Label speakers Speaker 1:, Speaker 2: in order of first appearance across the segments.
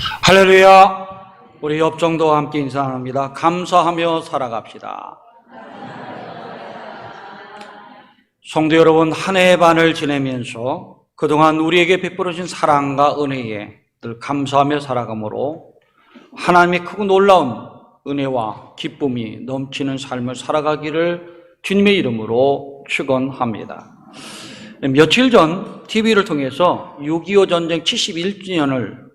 Speaker 1: 할렐루야. 우리 옆정도와 함께 인사합니다. 감사하며 살아갑시다. 성도 여러분, 한 해 반을 지내면서 그동안 우리에게 베풀어진 사랑과 은혜에 늘 감사하며 살아가므로 하나님의 크고 놀라운 은혜와 기쁨이 넘치는 삶을 살아가기를 주님의 이름으로 축원합니다. 며칠 전 TV를 통해서 6.25 전쟁 71주년을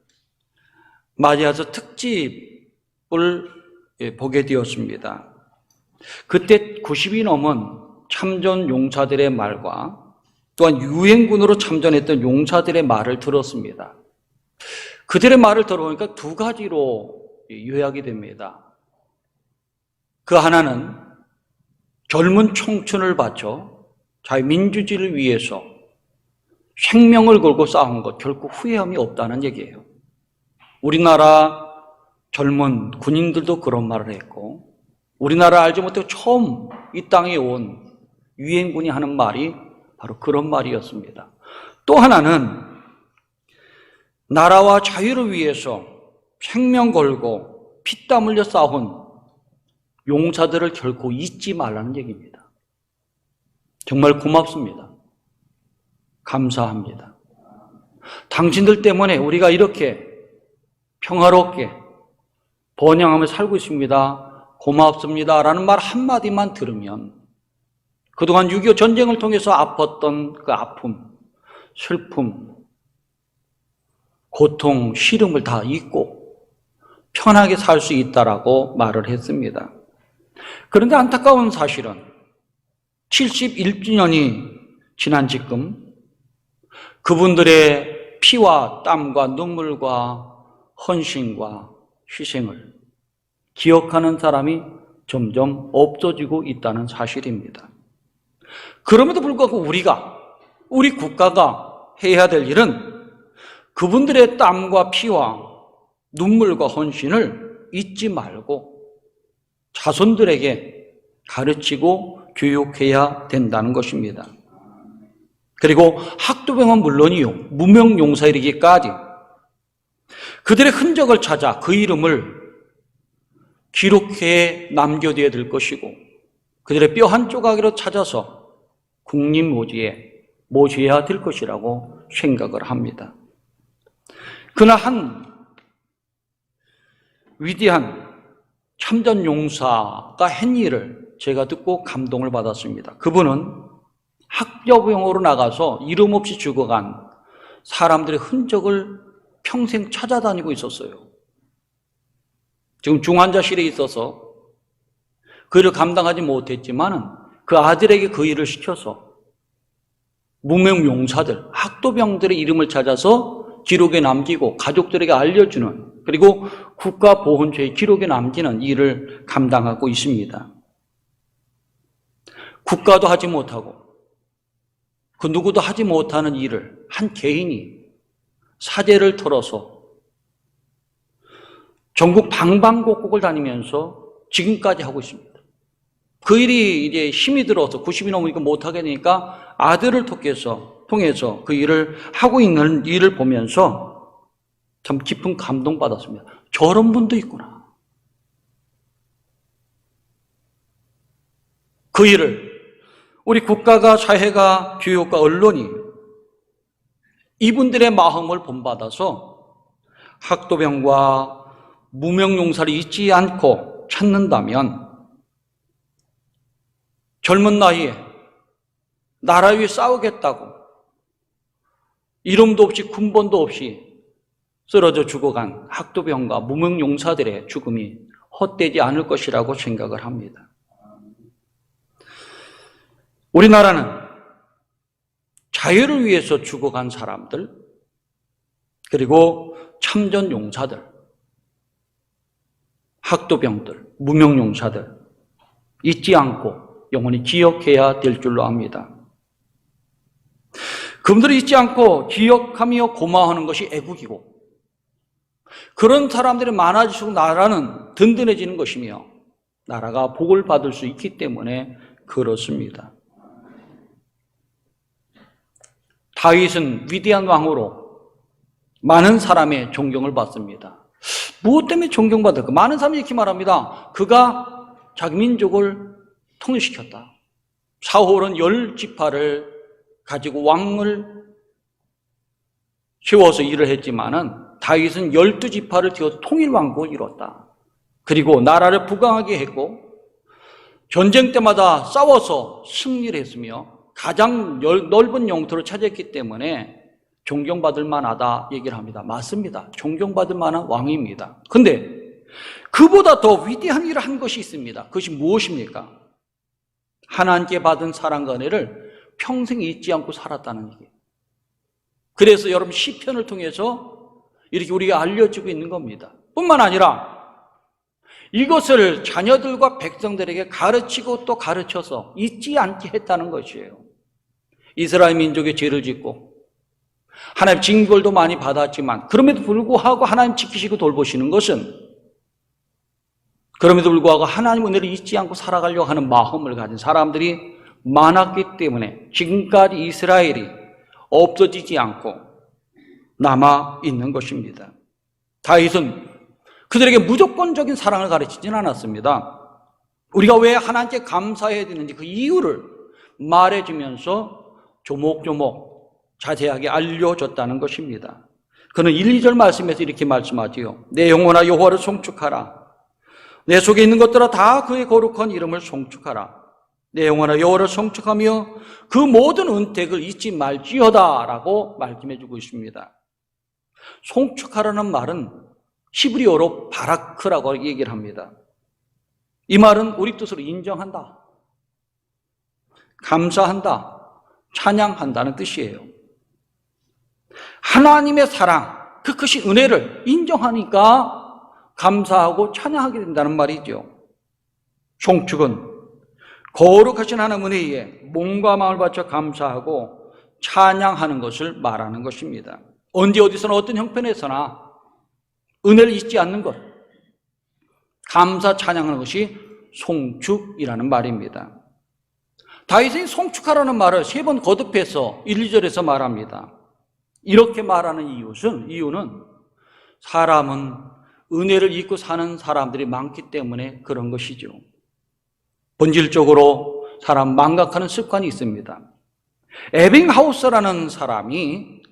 Speaker 1: 맞이해서 특집을 보게 되었습니다. 그때 90이 넘은 참전 용사들의 말과 또한 유엔군으로 참전했던 용사들의 말을 들었습니다. 그들의 말을 들어보니까 두 가지로 요약이 됩니다. 그 하나는 젊은 청춘을 바쳐 자유 민주주의를 위해서 생명을 걸고 싸운 것 결코 후회함이 없다는 얘기예요. 우리나라 젊은 군인들도 그런 말을 했고, 우리나라 알지 못하고 처음 이 땅에 온 유엔군이 하는 말이 바로 그런 말이었습니다. 또 하나는 나라와 자유를 위해서 생명 걸고 피땀 흘려 싸운 용사들을 결코 잊지 말라는 얘기입니다. 정말 고맙습니다. 감사합니다. 당신들 때문에 우리가 이렇게 평화롭게 번영하며 살고 있습니다. 고맙습니다. 라는 말 한마디만 들으면 그동안 6.25 전쟁을 통해서 아팠던 그 아픔, 슬픔, 고통, 시름을 다 잊고 편하게 살 수 있다라고 말을 했습니다. 그런데 안타까운 사실은 71주년이 지난 지금 그분들의 피와 땀과 눈물과 헌신과 희생을 기억하는 사람이 점점 없어지고 있다는 사실입니다. 그럼에도 불구하고 우리 국가가 해야 될 일은 그분들의 땀과 피와 눈물과 헌신을 잊지 말고 자손들에게 가르치고 교육해야 된다는 것입니다. 그리고 학도병은 물론이요, 무명용사 이르기까지 그들의 흔적을 찾아 그 이름을 기록해 남겨둬야 될 것이고 그들의 뼈 한 조각이라도 찾아서 국립묘지에 모셔야 될 것이라고 생각을 합니다. 그러나 한 위대한 참전용사가 한 일을 제가 듣고 감동을 받았습니다. 그분은 학교병으로 나가서 이름 없이 죽어간 사람들의 흔적을 평생 찾아다니고 있었어요. 지금 중환자실에 있어서 그 일을 감당하지 못했지만 그 아들에게 그 일을 시켜서 무명용사들, 학도병들의 이름을 찾아서 기록에 남기고 가족들에게 알려주는, 그리고 국가보훈처의 기록에 남기는 일을 감당하고 있습니다. 국가도 하지 못하고 그 누구도 하지 못하는 일을 한 개인이 사제를 털어서 전국 방방곡곡을 다니면서 지금까지 하고 있습니다. 그 일이 이제 힘이 들어서 90이 넘으니까 못하게 되니까 아들을 통해서 그 일을 하고 있는 일을 보면서 참 깊은 감동받았습니다. 저런 분도 있구나. 그 일을 우리 국가가, 사회가, 교육과 언론이 이분들의 마음을 본받아서 학도병과 무명용사를 잊지 않고 찾는다면 젊은 나이에 나라 위해 싸우겠다고 이름도 없이 군번도 없이 쓰러져 죽어간 학도병과 무명용사들의 죽음이 헛되지 않을 것이라고 생각을 합니다. 우리나라는 자유를 위해서 죽어간 사람들, 그리고 참전용사들, 학도병들, 무명용사들 잊지 않고 영원히 기억해야 될 줄로 압니다. 그분들을 잊지 않고 기억하며 고마워하는 것이 애국이고, 그런 사람들이 많아질수록 나라는 든든해지는 것이며 나라가 복을 받을 수 있기 때문에 그렇습니다. 다윗은 위대한 왕으로 많은 사람의 존경을 받습니다. 무엇 때문에 존경받을까? 많은 사람이 이렇게 말합니다. 그가 자기 민족을 통일시켰다. 사울은 10지파를 가지고 왕을 세워서 일을 했지만은 다윗은 12지파를 띄워 통일왕국을 이뤘다. 그리고 나라를 부강하게 했고 전쟁 때마다 싸워서 승리를 했으며 가장 넓은 영토를 차지했기 때문에 존경받을 만하다 얘기를 합니다. 맞습니다. 존경받을 만한 왕입니다. 근데 그보다 더 위대한 일을 한 것이 있습니다. 그것이 무엇입니까? 하나님께 받은 사랑과 은혜를 평생 잊지 않고 살았다는 얘기예요. 그래서 여러분 시편을 통해서 이렇게 우리가 알려지고 있는 겁니다. 뿐만 아니라 이것을 자녀들과 백성들에게 가르치고 또 가르쳐서 잊지 않게 했다는 것이에요. 이스라엘 민족의 죄를 짓고 하나님 징벌도 많이 받았지만 그럼에도 불구하고 하나님 지키시고 돌보시는 것은 그럼에도 불구하고 하나님 은혜를 잊지 않고 살아가려고 하는 마음을 가진 사람들이 많았기 때문에 지금까지 이스라엘이 없어지지 않고 남아있는 것입니다. 다윗은 그들에게 무조건적인 사랑을 가르치진 않았습니다. 우리가 왜 하나님께 감사해야 되는지 그 이유를 말해주면서 조목조목 자세하게 알려줬다는 것입니다. 그는 1, 2절 말씀에서 이렇게 말씀하지요. 내 영혼아 여호와를 송축하라. 내 속에 있는 것들아 다 그의 거룩한 이름을 송축하라. 내 영혼아 여호와를 송축하며 그 모든 은택을 잊지 말지어다 라고 말씀해주고 있습니다. 송축하라는 말은 히브리어로 바라크라고 얘기를 합니다. 이 말은 우리 뜻으로 인정한다, 감사한다, 찬양한다는 뜻이에요. 하나님의 사랑, 그 크신 은혜를 인정하니까 감사하고 찬양하게 된다는 말이죠. 송축은 거룩하신 하나님 은혜에 몸과 마음을 바쳐 감사하고 찬양하는 것을 말하는 것입니다. 언제 어디서나 어떤 형편에서나 은혜를 잊지 않는 것, 감사 찬양하는 것이 송축이라는 말입니다. 다윗이 송축하라는 말을 3번 거듭해서 1, 2절에서 말합니다. 이렇게 말하는 이유는 사람은 은혜를 잊고 사는 사람들이 많기 때문에 그런 것이죠. 본질적으로 사람 망각하는 습관이 있습니다. 에빙하우스라는 사람이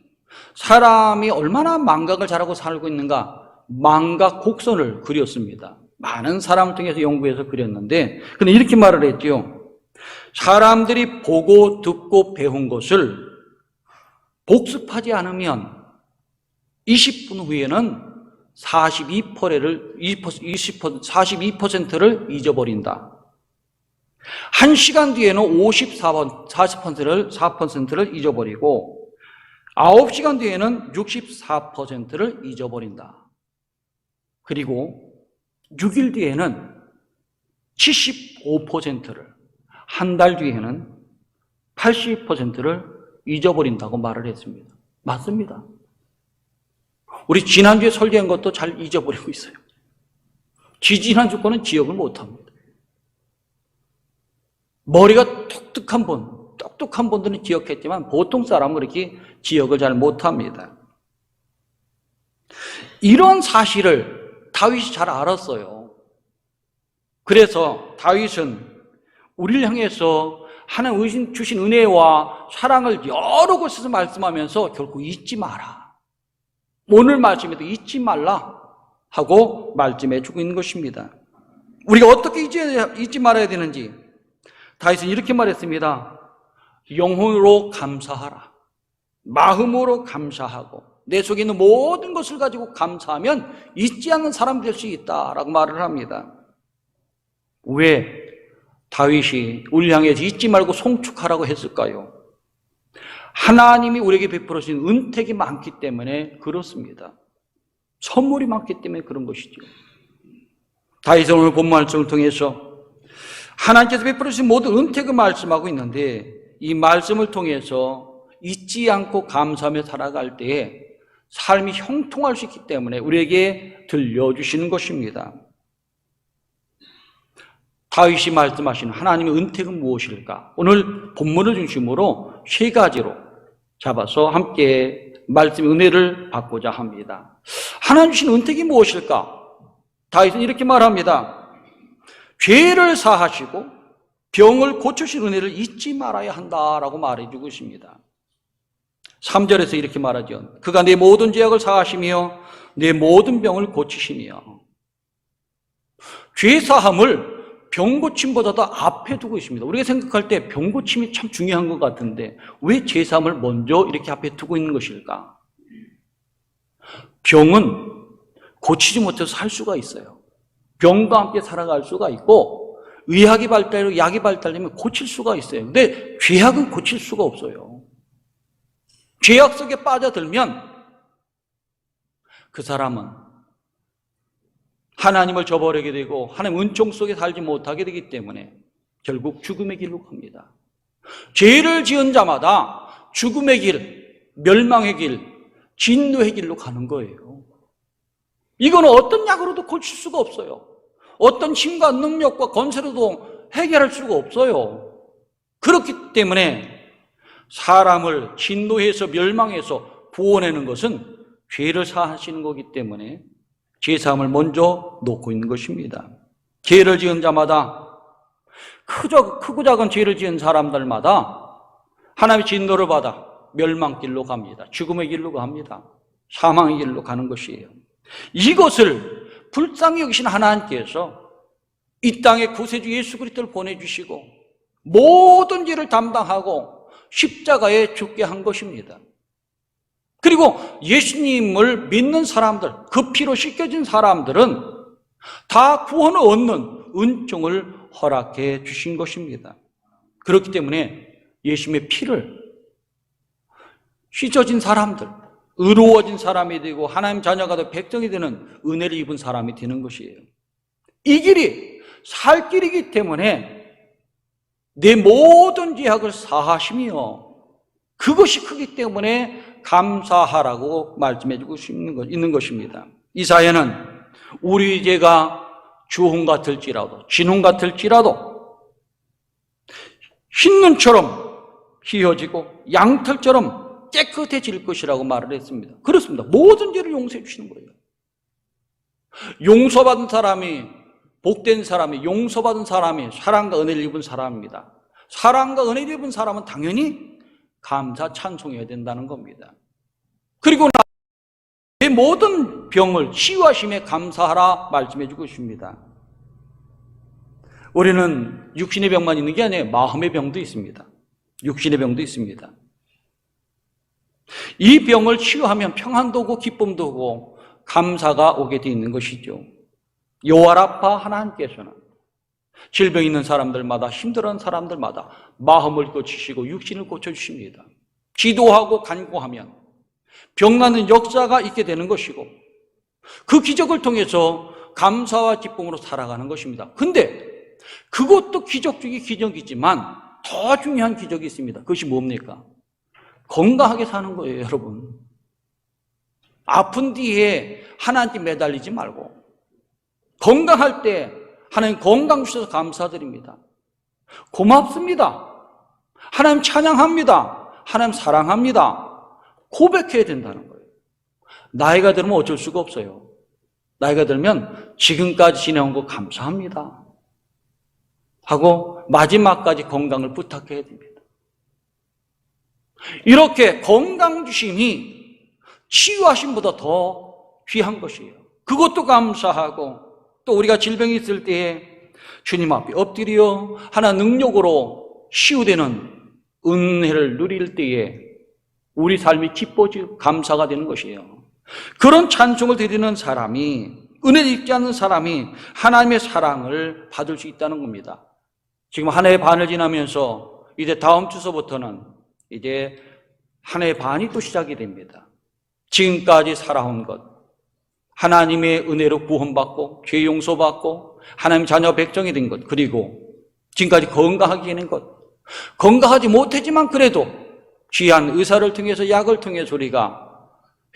Speaker 1: 얼마나 망각을 잘하고 살고 있는가 망각 곡선을 그렸습니다. 많은 사람을 통해서 연구해서 그렸는데 그는 이렇게 말을 했죠. 사람들이 보고 듣고 배운 것을 복습하지 않으면 20분 후에는 42%를 잊어버린다. 1시간 뒤에는 4%를 잊어버리고 9시간 뒤에는 64%를 잊어버린다. 그리고 6일 뒤에는 75%를, 한 달 뒤에는 80%를 잊어버린다고 말을 했습니다. 맞습니다. 우리 지난주에 설교한 것도 잘 잊어버리고 있어요. 지지난주 거는 기억을 못합니다. 머리가 똑똑한 분들은 기억했지만 보통 사람은 이렇게 기억을 잘 못합니다. 이런 사실을 다윗이 잘 알았어요. 그래서 다윗은 우리를 향해서 하나님 주신 은혜와 사랑을 여러 곳에서 말씀하면서 결코 잊지 마라. 오늘 말씀에도 잊지 말라 하고 말씀해 주고 있는 것입니다. 우리가 어떻게 잊지 말아야 되는지 다윗은 이렇게 말했습니다. 영혼으로 감사하라. 마음으로 감사하고 내 속에 있는 모든 것을 가지고 감사하면 잊지 않는 사람이 될 수 있다라고 말을 합니다. 왜 다윗이 우리를 향해서 잊지 말고 송축하라고 했을까요? 하나님이 우리에게 베풀어 주신 은택이 많기 때문에 그렇습니다. 선물이 많기 때문에 그런 것이죠. 다윗은 오늘 본 말씀을 통해서 하나님께서 베풀어 주신 모든 은택을 말씀하고 있는데 이 말씀을 통해서 잊지 않고 감사하며 살아갈 때에 삶이 형통할 수 있기 때문에 우리에게 들려주시는 것입니다. 다윗이 말씀하시는 하나님의 은택은 무엇일까? 오늘 본문을 중심으로 3가지로 잡아서 함께 말씀의 은혜를 받고자 합니다. 하나님 주신 은택이 무엇일까? 다윗은 이렇게 말합니다. 죄를 사하시고 병을 고치실 은혜를 잊지 말아야 한다라고 말해주고 있습니다. 3절에서 이렇게 말하죠. 그가 내 모든 죄악을 사하시며 내 모든 병을 고치시며. 죄 사함을 병 고침보다도 앞에 두고 있습니다. 우리가 생각할 때 병 고침이 참 중요한 것 같은데 왜 죄 사함을 먼저 이렇게 앞에 두고 있는 것일까? 병은 고치지 못해서 살 수가 있어요. 병과 함께 살아갈 수가 있고 의학이 발달하고 약이 발달되면 고칠 수가 있어요. 근데 죄악은 고칠 수가 없어요. 죄악 속에 빠져들면 그 사람은 하나님을 저버리게 되고 하나님 은총 속에 살지 못하게 되기 때문에 결국 죽음의 길로 갑니다. 죄를 지은 자마다 죽음의 길, 멸망의 길, 진노의 길로 가는 거예요. 이거는 어떤 약으로도 고칠 수가 없어요. 어떤 힘과 능력과 건설로도 해결할 수가 없어요. 그렇기 때문에 사람을 진노해서 멸망해서 구원하는 것은 죄를 사하시는 거기 때문에 죄사함을 먼저 놓고 있는 것입니다. 죄를 지은 자마다 크고 작은 죄를 지은 사람들마다 하나님의 진노를 받아 멸망길로 갑니다. 죽음의 길로 갑니다. 사망의 길로 가는 것이에요. 이것을 불쌍히 여기신 하나님께서 이 땅에 구세주 예수 그리스도를 보내주시고 모든 죄를 담당하고 십자가에 죽게 한 것입니다. 그리고 예수님을 믿는 사람들, 그 피로 씻겨진 사람들은 다 구원을 얻는 은총을 허락해 주신 것입니다. 그렇기 때문에 예수님의 피를 씻어진 사람들, 의로워진 사람이 되고 하나님 자녀가 되고 백성이 되는 은혜를 입은 사람이 되는 것이에요. 이 길이 살 길이기 때문에 내 모든 죄악을 사하시며 그것이 크기 때문에 감사하라고 말씀해주고 있는 것입니다. 이사야는 우리 죄가 주홍 같을지라도 진홍 같을지라도 흰 눈처럼 희어지고 양털처럼 깨끗해질 것이라고 말을 했습니다. 그렇습니다. 모든 죄를 용서해 주시는 거예요. 용서받은 사람이, 복된 사람이, 용서받은 사람이 사랑과 은혜를 입은 사람입니다. 사랑과 은혜를 입은 사람은 당연히 감사 찬송해야 된다는 겁니다. 그리고 내 모든 병을 치유하심에 감사하라 말씀해 주고 있습니다. 우리는 육신의 병만 있는 게 아니에요. 마음의 병도 있습니다. 육신의 병도 있습니다. 이 병을 치유하면 평안도 오고 기쁨도 오고 감사가 오게 되어 있는 것이죠. 여호와라파 하나님께서는 질병 있는 사람들마다, 힘들어하는 사람들마다 마음을 고치시고 육신을 고쳐주십니다. 기도하고 간구하면 병나는 역사가 있게 되는 것이고 그 기적을 통해서 감사와 기쁨으로 살아가는 것입니다. 근데 그것도 기적 중에 기적이지만 더 중요한 기적이 있습니다. 그것이 뭡니까? 건강하게 사는 거예요, 여러분. 아픈 뒤에 하나님께 매달리지 말고 건강할 때 하나님 건강 주셔서 감사드립니다. 고맙습니다. 하나님 찬양합니다. 하나님 사랑합니다. 고백해야 된다는 거예요. 나이가 들면 어쩔 수가 없어요. 나이가 들면 지금까지 지내온 거 감사합니다 하고 마지막까지 건강을 부탁해야 됩니다. 이렇게 건강 주심이 치유하심보다 더 귀한 것이에요. 그것도 감사하고 또 우리가 질병이 있을 때에 주님 앞에 엎드려 하나 능력으로 치유되는 은혜를 누릴 때에 우리 삶이 기뻐지고 감사가 되는 것이에요. 그런 찬송을 드리는 사람이, 은혜를 잊지 않는 사람이 하나님의 사랑을 받을 수 있다는 겁니다. 지금 한 해 반을 지나면서 이제 다음 주서부터는 이제 한 해 반이 또 시작이 됩니다. 지금까지 살아온 것, 하나님의 은혜로 구원받고 죄 용서받고 하나님 자녀 백성이 된 것, 그리고 지금까지 건강하게 되는 것, 건강하지 못했지만 그래도 귀한 의사를 통해서 약을 통해서 우리가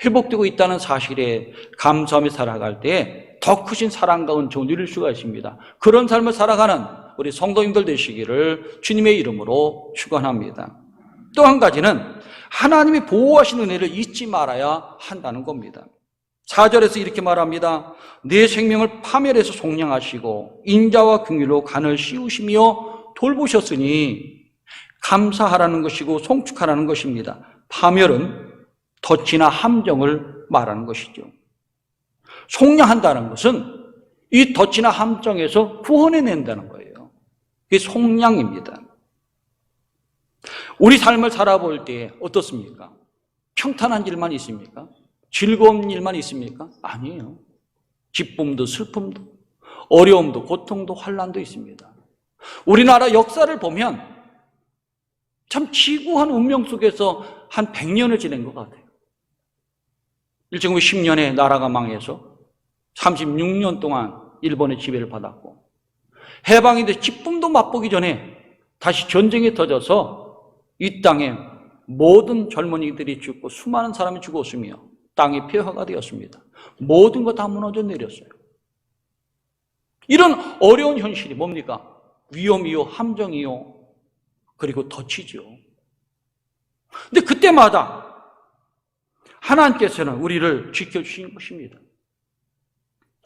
Speaker 1: 회복되고 있다는 사실에 감사하며 살아갈 때 더 크신 사랑과 은총을 누릴 수가 있습니다. 그런 삶을 살아가는 우리 성도님들 되시기를 주님의 이름으로 축원합니다. 또 한 가지는 하나님이 보호하신 은혜를 잊지 말아야 한다는 겁니다. 4절에서 이렇게 말합니다. 내 생명을 파멸해서 속량하시고 인자와 긍휼로 간을 씌우시며 돌보셨으니 감사하라는 것이고 송축하라는 것입니다. 파멸은 덫이나 함정을 말하는 것이죠. 속량한다는 것은 이 덫이나 함정에서 구원해낸다는 거예요. 그게 속량입니다. 우리 삶을 살아볼 때 어떻습니까? 평탄한 일만 있습니까? 즐거운 일만 있습니까? 아니에요. 기쁨도 슬픔도 어려움도 고통도 환난도 있습니다. 우리나라 역사를 보면 참 기구한 운명 속에서 한 100년을 지낸 것 같아요. 1910년에 나라가 망해서 36년 동안 일본의 지배를 받았고, 해방이 돼 기쁨도 맛보기 전에 다시 전쟁이 터져서 이 땅에 모든 젊은이들이 죽고 수많은 사람이 죽었으며 땅이 폐허가 되었습니다. 모든 것 다 무너져 내렸어요. 이런 어려운 현실이 뭡니까? 위험이요, 함정이요, 그리고 덫이죠. 근데 그때마다 하나님께서는 우리를 지켜주신 것입니다.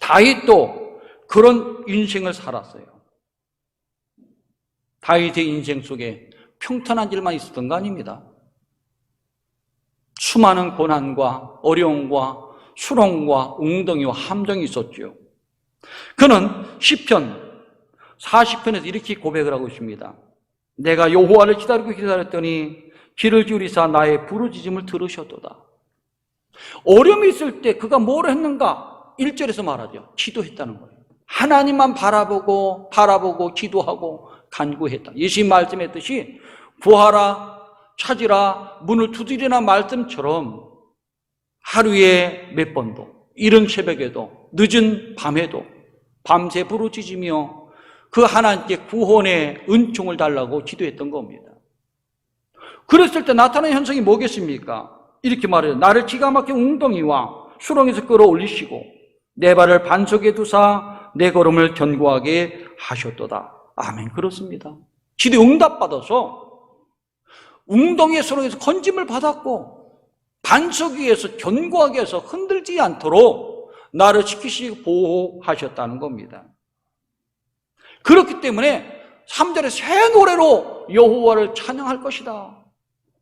Speaker 1: 다윗도 그런 인생을 살았어요. 다윗의 인생 속에 평탄한 일만 있었던 거 아닙니다. 수많은 고난과 어려움과 수렁과 웅덩이와 함정이 있었죠. 그는 시편 40편에서 이렇게 고백을 하고 있습니다. 내가 여호와를 기다렸더니 귀를 기울이사 나의 부르짖음을 들으셨도다. 어려움이 있을 때 그가 뭘 했는가? 1절에서 말하죠. 기도했다는 거예요. 하나님만 바라보고 기도하고 간구했다. 예수님 말씀했듯이 구하라, 찾으라, 문을 두드리라 말씀처럼 하루에 몇 번도, 이른 새벽에도, 늦은 밤에도 밤새 부르짖으며 그 하나님께 구원의 은총을 달라고 기도했던 겁니다. 그랬을 때 나타나는 현상이 뭐겠습니까? 이렇게 말해요. 나를 기가 막힌 웅덩이와 수렁에서 끌어올리시고 내 발을 반석에 두사 내 걸음을 견고하게 하셨도다. 아멘. 그렇습니다. 기도 응답받아서 웅덩이의 수렁에서 건짐을 받았고 반석 위에서 견고하게 해서 흔들지 않도록 나를 지키시고 보호하셨다는 겁니다. 그렇기 때문에 3절에 새 노래로 여호와를 찬양할 것이다.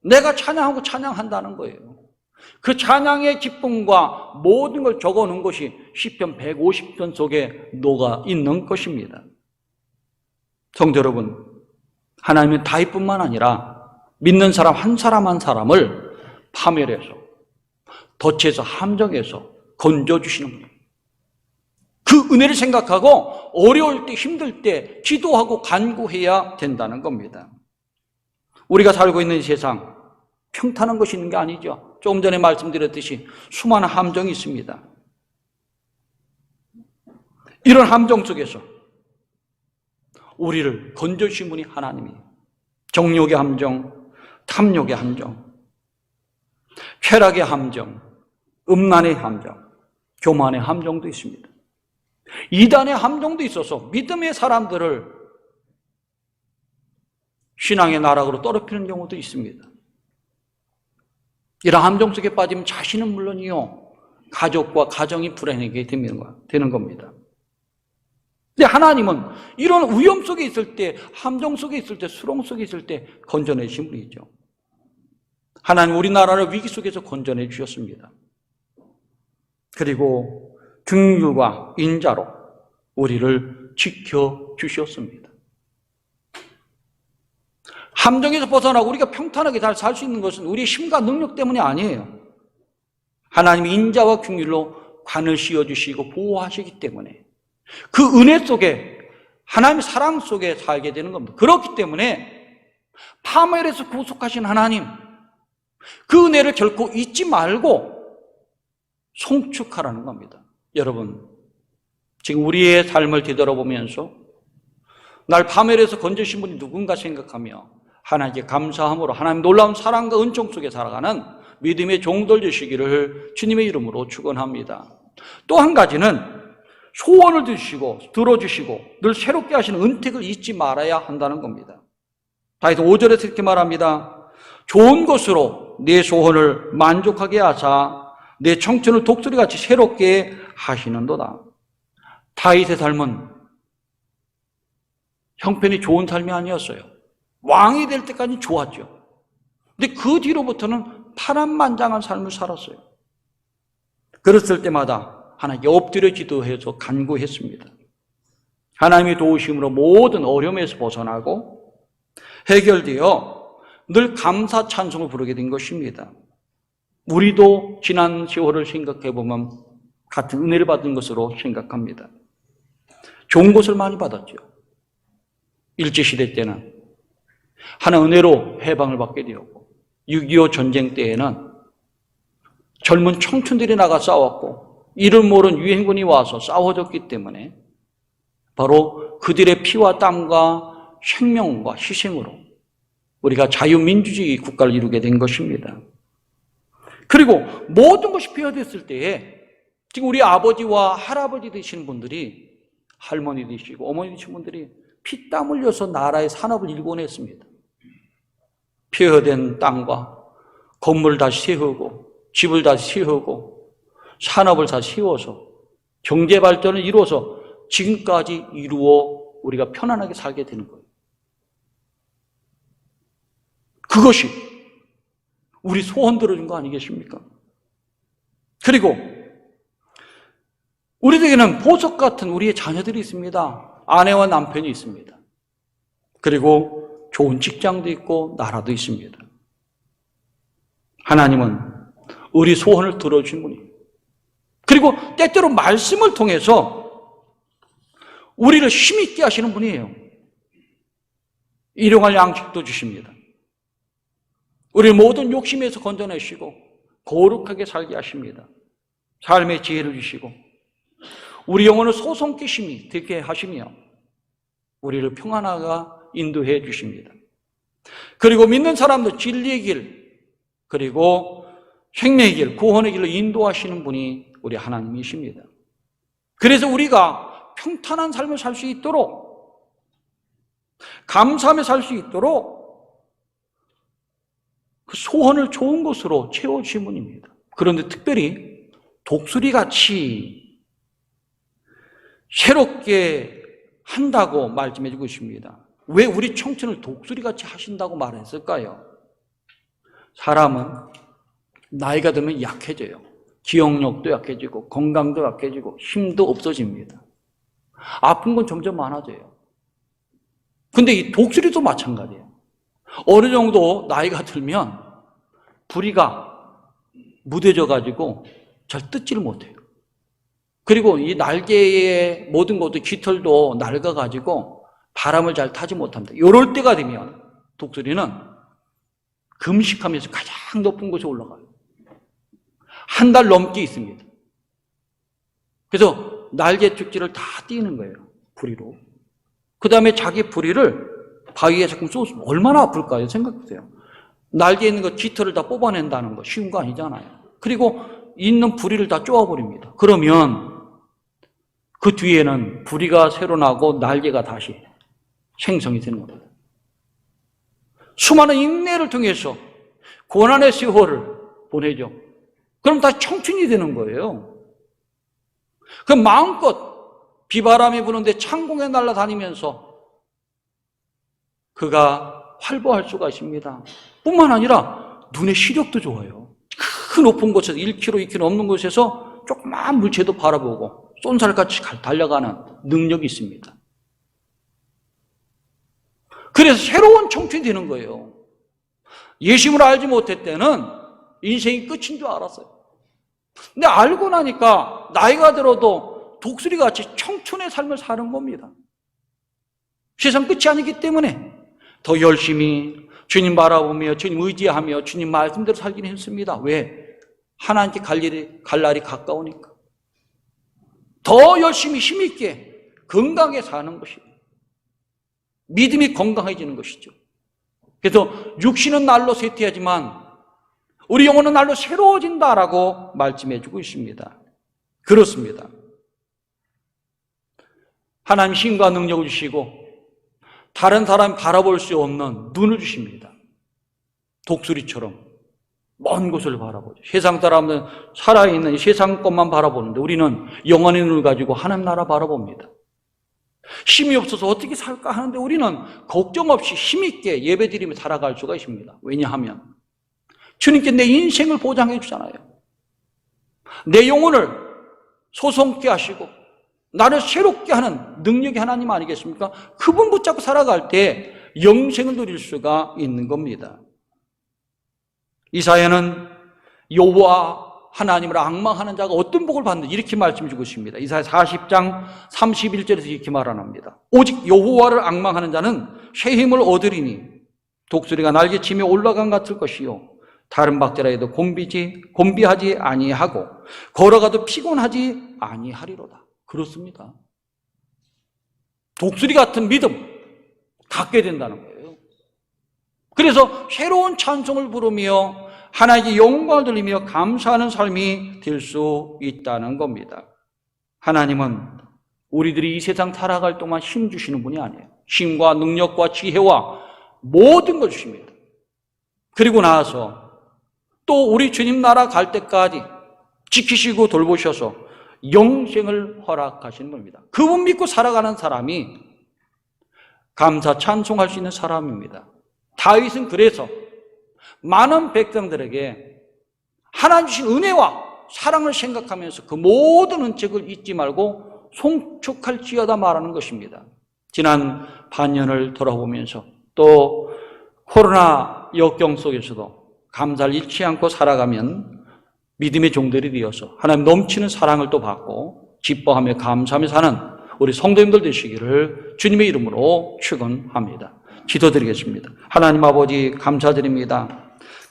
Speaker 1: 내가 찬양하고 찬양한다는 거예요. 그 찬양의 기쁨과 모든 걸 적어놓은 것이 시편 150편 속에 녹아 있는 것입니다. 성도 여러분, 하나님은 다윗뿐만 아니라 믿는 사람 한 사람 한 사람을 파멸해서 덫에서 함정에서 건져주시는 분이에요. 그 은혜를 생각하고 어려울 때 힘들 때 기도하고 간구해야 된다는 겁니다. 우리가 살고 있는 이 세상 평탄한 것이 있는 게 아니죠. 조금 전에 말씀드렸듯이 수많은 함정이 있습니다. 이런 함정 속에서 우리를 건져주신 분이 하나님이에요. 정욕의 함정, 탐욕의 함정, 쾌락의 함정, 음란의 함정, 교만의 함정도 있습니다. 이단의 함정도 있어서 믿음의 사람들을 신앙의 나락으로 떨어뜨리는 경우도 있습니다. 이런 함정 속에 빠지면 자신은 물론이요, 가족과 가정이 불행하게 되는 겁니다. 근데 하나님은 이런 위험 속에 있을 때, 함정 속에 있을 때, 수렁 속에 있을 때 건져내신 분이죠. 하나님 우리나라를 위기 속에서 건져내 주셨습니다. 그리고 긍휼과 인자로 우리를 지켜주셨습니다. 함정에서 벗어나고 우리가 평탄하게 잘 살 수 있는 것은 우리의 힘과 능력 때문이 아니에요. 하나님이 인자와 긍휼로 관을 씌워주시고 보호하시기 때문에 그 은혜 속에, 하나님의 사랑 속에 살게 되는 겁니다. 그렇기 때문에 파멸에서 구속하신 하나님, 그 은혜를 결코 잊지 말고 송축하라는 겁니다. 여러분, 지금 우리의 삶을 되돌아보면서 날 파멸에서 건져주신 분이 누군가 생각하며 하나님께 감사함으로 하나님 놀라운 사랑과 은총 속에 살아가는 믿음의 종들 되시기를 주님의 이름으로 축원합니다. 또 한 가지는 소원을 들어주시고 늘 새롭게 하시는 은택을 잊지 말아야 한다는 겁니다. 다윗은 5절에서 이렇게 말합니다. 좋은 것으로 내 소원을 만족하게 하사 내 청춘을 독수리같이 새롭게 하시는도다. 다윗의 삶은 형편이 좋은 삶이 아니었어요. 왕이 될 때까지 좋았죠. 근데 그 뒤로부터는 파란만장한 삶을 살았어요. 그랬을 때마다 하나님께 엎드려 기도해서 간구했습니다. 하나님의 도우심으로 모든 어려움에서 벗어나고 해결되어 늘 감사 찬송을 부르게 된 것입니다. 우리도 지난 세월을 생각해 보면 같은 은혜를 받은 것으로 생각합니다. 좋은 것을 많이 받았죠. 일제시대 때는 하나 은혜로 해방을 받게 되었고 6.25 전쟁 때에는 젊은 청춘들이 나가 싸웠고 이를 모른 유행군이 와서 싸워줬기 때문에 바로 그들의 피와 땀과 생명과 희생으로 우리가 자유민주주의 국가를 이루게 된 것입니다. 그리고 모든 것이 폐허됐을 때에 지금 우리 아버지와 할아버지 되시는 분들이 할머니 되시고 어머니 되시는 분들이 피땀 흘려서 나라의 산업을 일궈냈습니다. 폐허된 땅과 건물을 다시 세우고 집을 다시 세우고 산업을 다시 세워서 경제 발전을 이루어서 지금까지 이루어 우리가 편안하게 살게 되는 거예요. 그것이 우리 소원 들어준 거 아니겠습니까? 그리고 우리에게는 보석 같은 우리의 자녀들이 있습니다. 아내와 남편이 있습니다. 그리고 좋은 직장도 있고 나라도 있습니다. 하나님은 우리 소원을 들어주신 분이에요. 그리고 때때로 말씀을 통해서 우리를 힘있게 하시는 분이에요. 일용할 양식도 주십니다. 우리 모든 욕심에서 건져내시고 거룩하게 살게 하십니다. 삶의 지혜를 주시고 우리 영혼을 소송기심이 되게 하시며 우리를 평안하게 인도해 주십니다. 그리고 믿는 사람도 진리의 길 그리고 생명의 길, 구원의 길로 인도하시는 분이 우리 하나님이십니다. 그래서 우리가 평탄한 삶을 살 수 있도록 감사하며 살 수 있도록 그 소원을 좋은 것으로 채워주신 분입니다. 그런데 특별히 독수리같이 새롭게 한다고 말씀해 주고 있습니다. 왜 우리 청춘을 독수리같이 하신다고 말했을까요? 사람은 나이가 들면 약해져요. 기억력도 약해지고 건강도 약해지고 힘도 없어집니다. 아픈 건 점점 많아져요. 근데 이 독수리도 마찬가지예요. 어느 정도 나이가 들면 부리가 무뎌져 가지고 잘 뜯지를 못해요. 그리고 이 날개의 모든 것도 깃털도 낡아 가지고 바람을 잘 타지 못합니다. 이럴 때가 되면 독수리는 금식하면서 가장 높은 곳에 올라가요. 한 달 넘게 있습니다. 그래서 날개 축지를 다 띄는 거예요. 부리로. 그 다음에 자기 부리를 바위에 자꾸 쏘면 얼마나 아플까요? 생각해보세요. 날개에 있는 거 깃털을 다 뽑아낸다는 거 쉬운 거 아니잖아요. 그리고 있는 부리를 다 쪼아버립니다. 그러면 그 뒤에는 부리가 새로 나고 날개가 다시 생성이 되는 겁니다. 수많은 인내를 통해서 고난의 세월을 보내죠. 그럼 다시 청춘이 되는 거예요. 그럼 마음껏 비바람이 부는데 창공에 날아다니면서 그가 활보할 수가 있습니다. 뿐만 아니라 눈의 시력도 좋아요. 그 높은 곳에서 1km, 2km 넘는 곳에서 조그마한 물체도 바라보고 쏜살같이 달려가는 능력이 있습니다. 그래서 새로운 청춘이 되는 거예요. 예수님을 알지 못했을 때는 인생이 끝인 줄 알았어요. 근데 알고 나니까 나이가 들어도 독수리같이 청춘의 삶을 사는 겁니다. 세상 끝이 아니기 때문에 더 열심히 주님 바라보며 주님 의지하며 주님 말씀대로 살기는 했습니다. 왜? 하나님께 갈 날이 가까우니까. 더 열심히 힘있게 건강하게 사는 것이에요. 믿음이 건강해지는 것이죠. 그래서 육신은 날로 쇠퇴하지만 우리 영혼은 날로 새로워진다라고 말씀해 주고 있습니다. 그렇습니다. 하나님 힘과 능력을 주시고 다른 사람이 바라볼 수 없는 눈을 주십니다. 독수리처럼 먼 곳을 바라보죠. 세상 사람은 살아있는 이 세상 것만 바라보는데 우리는 영원의 눈을 가지고 하나님 나라 바라봅니다. 힘이 없어서 어떻게 살까 하는데 우리는 걱정 없이 힘있게 예배드리며 살아갈 수가 있습니다. 왜냐하면 주님께 내 인생을 보장해 주잖아요. 내 영혼을 소송케 하시고 나를 새롭게 하는 능력이 하나님 아니겠습니까? 그분 붙잡고 살아갈 때 영생을 누릴 수가 있는 겁니다. 이사야는 여호와 하나님을 앙망하는 자가 어떤 복을 받는지 이렇게 말씀 주고 있습니다. 이사야 40장 31절에서 이렇게 말합니다. 오직 여호와를 앙망하는 자는 새 힘을 얻으리니 독수리가 날개치며 올라간 같을 것이요 다른 박자라 해도 곤비하지 아니하고 걸어가도 피곤하지 아니하리로다. 그렇습니다. 독수리 같은 믿음 갖게 된다는 거예요. 그래서 새로운 찬송을 부르며 하나님께 영광을 돌리며 감사하는 삶이 될 수 있다는 겁니다. 하나님은 우리들이 이 세상 살아갈 동안 힘 주시는 분이 아니에요. 힘과 능력과 지혜와 모든 걸 주십니다. 그리고 나서 또 우리 주님 나라 갈 때까지 지키시고 돌보셔서 영생을 허락하시는 겁니다. 그분 믿고 살아가는 사람이 감사 찬송할 수 있는 사람입니다. 다윗은 그래서 많은 백성들에게 하나님 주신 은혜와 사랑을 생각하면서 그 모든 은책을 잊지 말고 송축할지어다 말하는 것입니다. 지난 반년을 돌아보면서 또 코로나 역경 속에서도 감사를 잃지 않고 살아가면 믿음의 종들이 되어서 하나님 넘치는 사랑을 또 받고 기뻐하며 감사하며 사는 우리 성도님들 되시기를 주님의 이름으로 축원합니다. 기도드리겠습니다. 하나님 아버지 감사드립니다.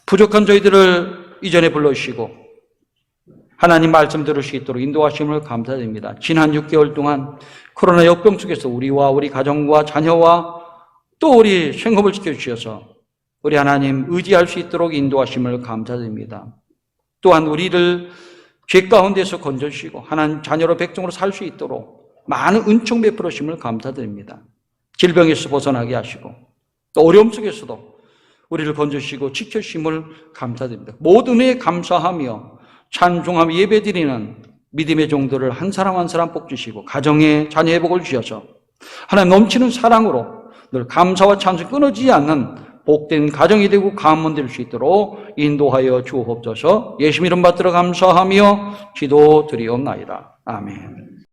Speaker 1: 부족한 저희들을 이전에 불러주시고 하나님 말씀 들을 수 있도록 인도하심을 감사드립니다. 지난 6개월 동안 코로나 역병 속에서 우리와 우리 가정과 자녀와 또 우리 생업을 지켜주셔서 우리 하나님 의지할 수 있도록 인도하심을 감사드립니다. 또한 우리를 죄 가운데서 건져주시고 하나님 자녀로 백성으로 살 수 있도록 많은 은총 베풀어 주심을 감사드립니다. 질병에서 벗어나게 하시고 또 어려움 속에서도 우리를 건져주시고 지켜주심을 감사드립니다. 모든 은혜에 감사하며 찬송하며 예배드리는 믿음의 종들을 한 사람 한 사람 뽑주시고 가정에 자녀 회복을 주셔서 하나님 넘치는 사랑으로 늘 감사와 찬송이 끊어지지 않는 복된 가정이 되고 가문 될 수 있도록 인도하여 주옵소서. 예수님 이름 받들어 감사하며 기도드리옵나이다. 아멘.